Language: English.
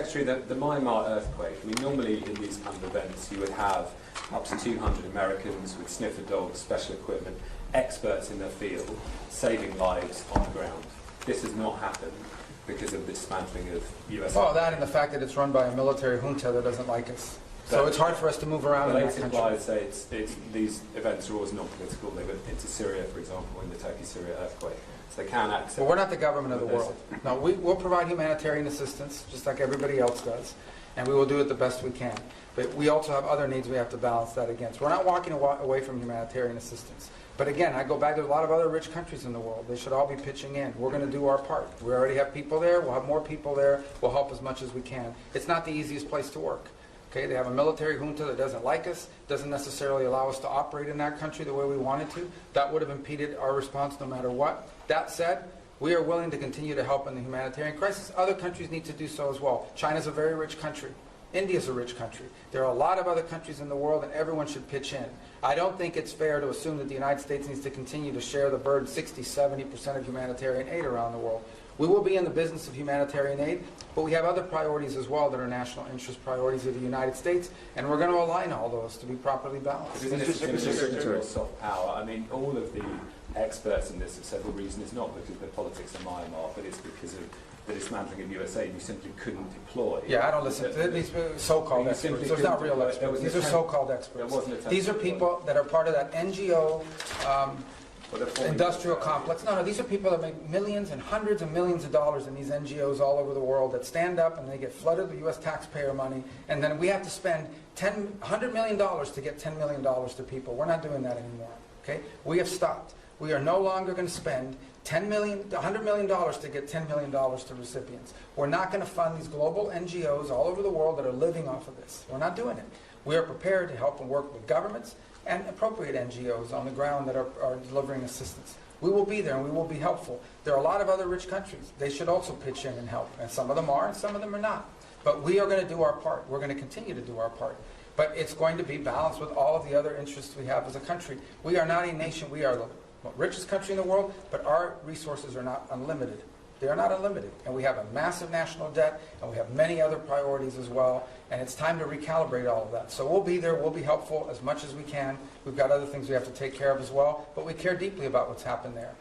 Secretary, the Myanmar earthquake, I mean, normally in these kind of events you would have up to 200 Americans with sniffer dogs, special equipment, experts in their field, saving lives on the ground. This has not happened because of the dismantling of US... Well, that and the fact that it's run by a military junta that doesn't like us. So it's hard for us to move around in that country. I'd say these events are always not political. They went into Syria, for example, in the Turkey-Syria earthquake. So they can accept... But we're not the government of the world. No, we'll provide humanitarian assistance, just like everybody else does, and we will do it the best we can. But we also have other needs we have to balance that against. We're not walking away from humanitarian assistance. But again, I go back to a lot of other rich countries in the world. They should all be pitching in. We're going to do our part. We already have people there. We'll have more people there. We'll help as much as we can. It's not the easiest place to work. Okay, they have a military junta that doesn't like us, doesn't necessarily allow us to operate in that country the way we wanted to. That would have impeded our response no matter what. That said, we are willing to continue to help in the humanitarian crisis. Other countries need to do so as well. China's a very rich country. India's a rich country. There are a lot of other countries in the world, and everyone should pitch in. I don't think it's fair to assume that the United States needs to continue to share the burden, 60-70% of humanitarian aid around the world. We will be in the business of humanitarian aid, but we have other priorities as well that are national interest priorities of the United States, and we're going to align all those to be properly balanced. Isn't it soft power? I mean, all of the experts in this have said the reason is not because of the politics of Myanmar, but it's because of the dismantling of USA. You simply couldn't deploy. Yeah, I don't listen to these so-called experts. Those are not real experts. These are so-called experts. These are people that are part of that NGO industrial complex. No, these are people that make millions and hundreds of millions of dollars in these NGOs all over the world that stand up and they get flooded with U.S. taxpayer money, and then we have to spend $100 million to get $10 million to people. We're not doing that anymore. Okay? We have stopped. We are no longer going to spend $100 million to get $10 million to recipients. We're not going to fund these global NGOs all over the world that are living off of this. We're not doing it. We are prepared to help and work with governments and appropriate NGOs on the ground that are delivering assistance. We will be there and we will be helpful. There are a lot of other rich countries. They should also pitch in and help. And some of them are and some of them are not. But we are going to do our part. We're going to continue to do our part. But it's going to be balanced with all of the other interests we have as a country. We are not a nation. We are the richest country in the world, but our resources are not unlimited. They are not unlimited. And we have a massive national debt, and we have many other priorities as well, and it's time to recalibrate all of that. So we'll be there, we'll be helpful as much as we can. We've got other things we have to take care of as well, but we care deeply about what's happened there.